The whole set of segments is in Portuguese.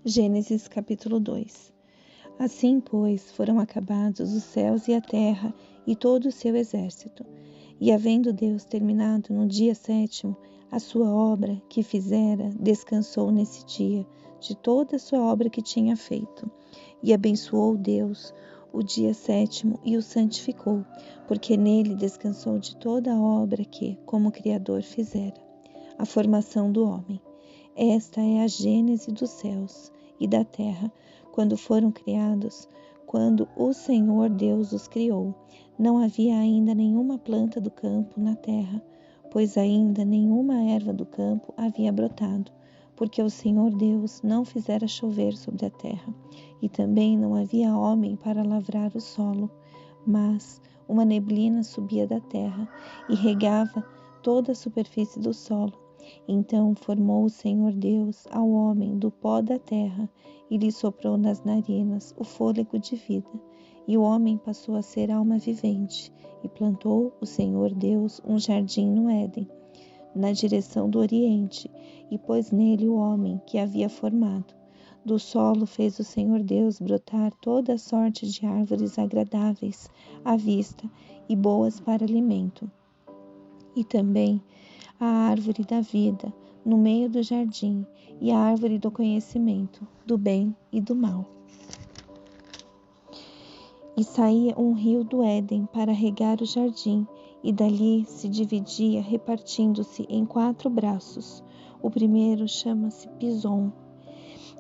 Gênesis capítulo 2. Assim, pois, foram acabados os céus e a terra e todo o seu exército. E havendo Deus terminado no dia 7º a sua obra que fizera, descansou nesse dia de toda a sua obra que tinha feito. E abençoou Deus o dia 7º e o santificou, porque nele descansou de toda a obra que, como Criador, fizera. A formação do homem. Esta é a gênese dos céus e da terra, quando foram criados, quando o Senhor Deus os criou. Não havia ainda nenhuma planta do campo na terra, pois ainda nenhuma erva do campo havia brotado, porque o Senhor Deus não fizera chover sobre a terra, e também não havia homem para lavrar o solo, mas uma neblina subia da terra e regava toda a superfície do solo. Então formou o Senhor Deus ao homem do pó da terra e lhe soprou nas narinas o fôlego de vida. E o homem passou a ser alma vivente. E plantou o Senhor Deus um jardim no Éden, na direção do Oriente, e pôs nele o homem que havia formado. Do solo fez o Senhor Deus brotar toda sorte de árvores agradáveis à vista e boas para alimento. E também a árvore da vida no meio do jardim e a árvore do conhecimento do bem e do mal. E saía um rio do Éden para regar o jardim, e dali se dividia, repartindo-se em 4 braços. O primeiro chama-se Pison,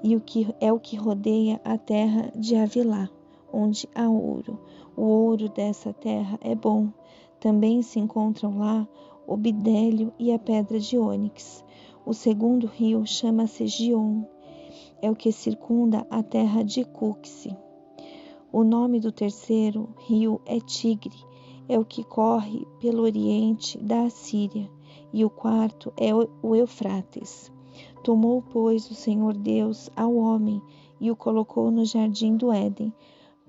e o que rodeia a terra de Havilá, onde há ouro. O ouro dessa terra é bom. Também se encontram lá o bidélio e a pedra de ônix. O segundo rio chama-se Gion, é o que circunda a terra de Cuxi. O nome do terceiro rio é Tigre, é o que corre pelo oriente da Assíria. E o quarto é o Eufrates. Tomou, pois, o Senhor Deus ao homem e o colocou no jardim do Éden,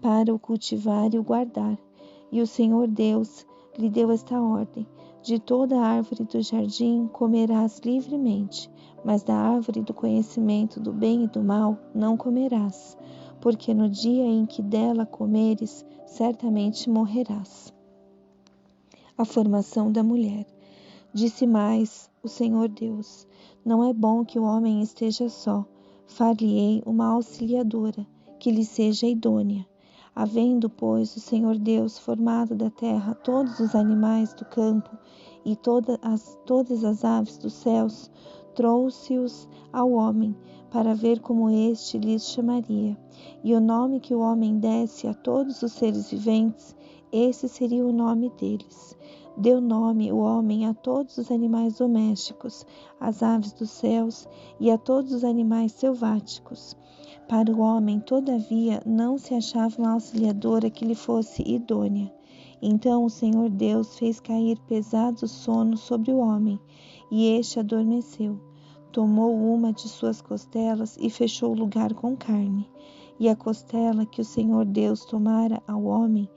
para o cultivar e o guardar. E o Senhor Deus lhe deu esta ordem: de toda a árvore do jardim comerás livremente, mas da árvore do conhecimento do bem e do mal não comerás, porque no dia em que dela comeres, certamente morrerás. A formação da mulher. Disse mais o Senhor Deus: não é bom que o homem esteja só. Far-lhe-ei uma auxiliadora, que lhe seja idônea. Havendo, pois, o Senhor Deus formado da terra todos os animais do campo e todas as aves dos céus, trouxe-os ao homem, para ver como este lhes chamaria. E o nome que o homem desse a todos os seres viventes, esse seria o nome deles. Deu nome o homem a todos os animais domésticos, às aves dos céus e a todos os animais selváticos. Para o homem, todavia, não se achava uma auxiliadora que lhe fosse idônea. Então o Senhor Deus fez cair pesado sono sobre o homem, e este adormeceu. Tomou uma de suas costelas e fechou o lugar com carne. E a costela que o Senhor Deus tomara ao homem,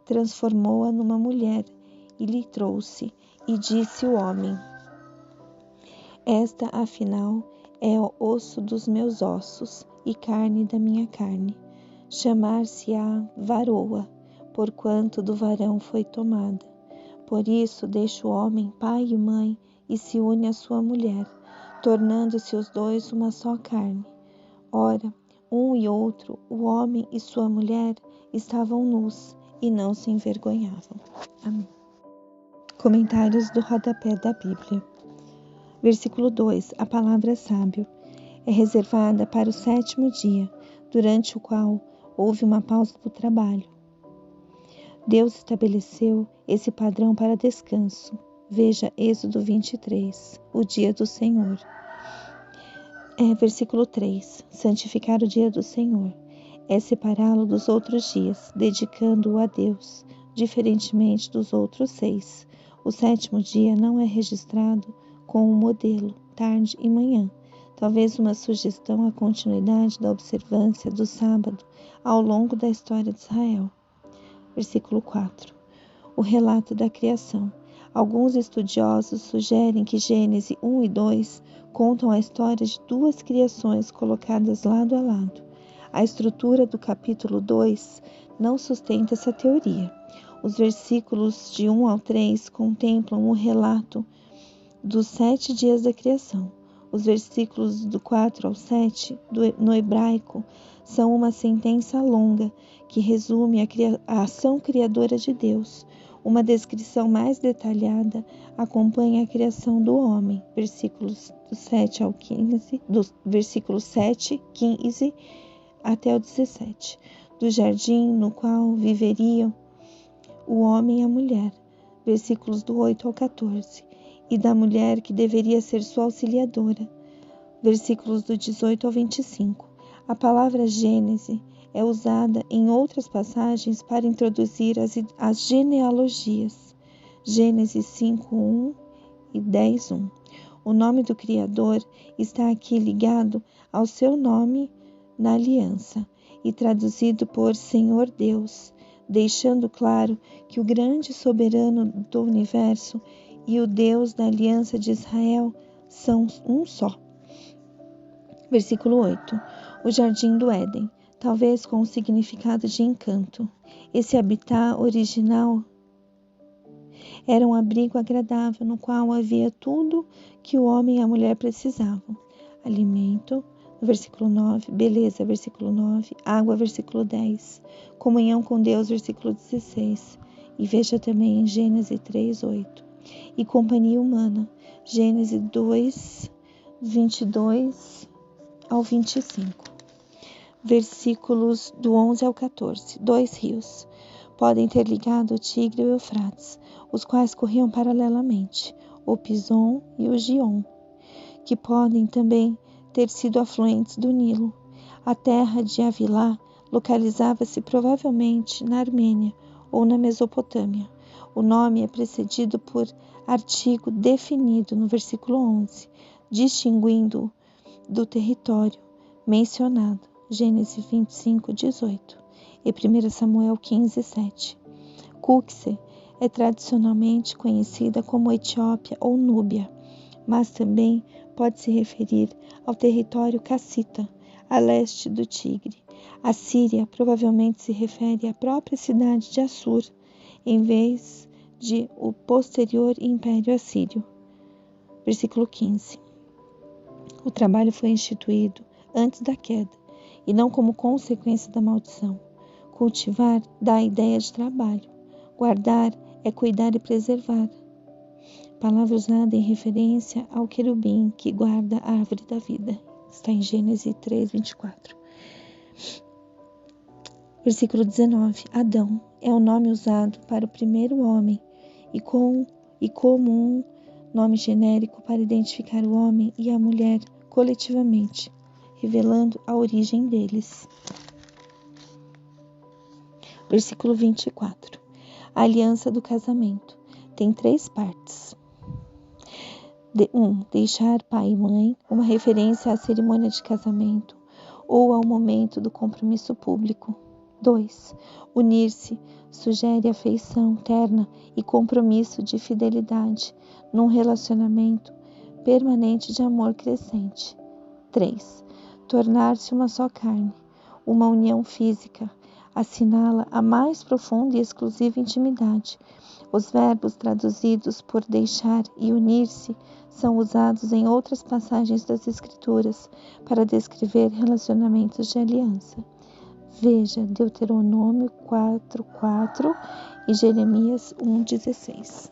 transformou-a numa mulher, e lhe trouxe, e disse o homem: esta, afinal, é o osso dos meus ossos e carne da minha carne. Chamar-se-á varoa, porquanto do varão foi tomada. Por isso deixa o homem pai e mãe e se une à sua mulher, tornando-se os dois uma só carne. Ora, um e outro, o homem e sua mulher, estavam nus e não se envergonhavam. Amém. Comentários do rodapé da Bíblia. Versículo 2. A palavra sábio é reservada para o 7º dia, durante o qual houve uma pausa do trabalho. Deus estabeleceu esse padrão para descanso. Veja Êxodo 23, o dia do Senhor. Versículo 3. Santificar o dia do Senhor é separá-lo dos outros dias, dedicando-o a Deus, diferentemente dos outros 6. O 7º dia não é registrado com um modelo, tarde e manhã, talvez uma sugestão à continuidade da observância do sábado ao longo da história de Israel. Versículo 4. O relato da criação. Alguns estudiosos sugerem que Gênesis 1 e 2 contam a história de duas criações colocadas lado a lado. A estrutura do capítulo 2 não sustenta essa teoria. Os versículos de 1 ao 3 contemplam o relato dos 7 dias da criação. Os versículos do 4 ao 7, no hebraico, são uma sentença longa que resume a ação criadora de Deus. Uma descrição mais detalhada acompanha a criação do homem, versículos do 7 ao 15, dos versículos 7, 15 até o 17, do jardim no qual viveriam o homem e a mulher, versículos do 8 ao 14, e da mulher que deveria ser sua auxiliadora, versículos do 18 ao 25. A palavra Gênese é usada em outras passagens para introduzir as genealogias. Gênesis 5:1 e 10:1. O nome do Criador está aqui ligado ao seu nome na aliança e traduzido por Senhor Deus, deixando claro que o grande soberano do universo e o Deus da aliança de Israel são um só. Versículo 8. O jardim do Éden, talvez com o significado de encanto. Esse habitat original era um abrigo agradável no qual havia tudo que o homem e a mulher precisavam. Alimento, versículo 9, beleza, versículo 9, água, versículo 10, comunhão com Deus, versículo 16, e veja também em Gênesis 3:8, e companhia humana, Gênesis 2, 22 ao 25, versículos do 11 ao 14, 2 rios podem ter ligado o Tigre e o Eufrates, os quais corriam paralelamente, o Pison e o Gion, que podem também ter sido afluentes do Nilo. A terra de Havilá localizava-se provavelmente na Armênia ou na Mesopotâmia. O nome é precedido por artigo definido no versículo 11, distinguindo-o do território mencionado, Gênesis 25:18 e 1 Samuel 15:7. Cuxi é tradicionalmente conhecida como Etiópia ou Núbia, mas também pode se referir ao território cassita, a leste do Tigre. A Síria provavelmente se refere à própria cidade de Assur, em vez de o posterior Império Assírio. Versículo 15. O trabalho foi instituído antes da queda, e não como consequência da maldição. Cultivar dá a ideia de trabalho. Guardar é cuidar e preservar. Palavra usada em referência ao querubim que guarda a árvore da vida. Está em Gênesis 3:24. Versículo 19. Adão é o nome usado para o primeiro homem e como um nome genérico para identificar o homem e a mulher coletivamente, revelando a origem deles. Versículo 24. A aliança do casamento tem 3 partes. 1. Deixar pai e mãe, uma referência à cerimônia de casamento ou ao momento do compromisso público. 2. Unir-se sugere afeição terna e compromisso de fidelidade num relacionamento permanente de amor crescente. 3. Tornar-se uma só carne, uma união física, assinala a mais profunda e exclusiva intimidade. Os verbos traduzidos por deixar e unir-se são usados em outras passagens das Escrituras para descrever relacionamentos de aliança. Veja Deuteronômio 4:4 e Jeremias 1:16.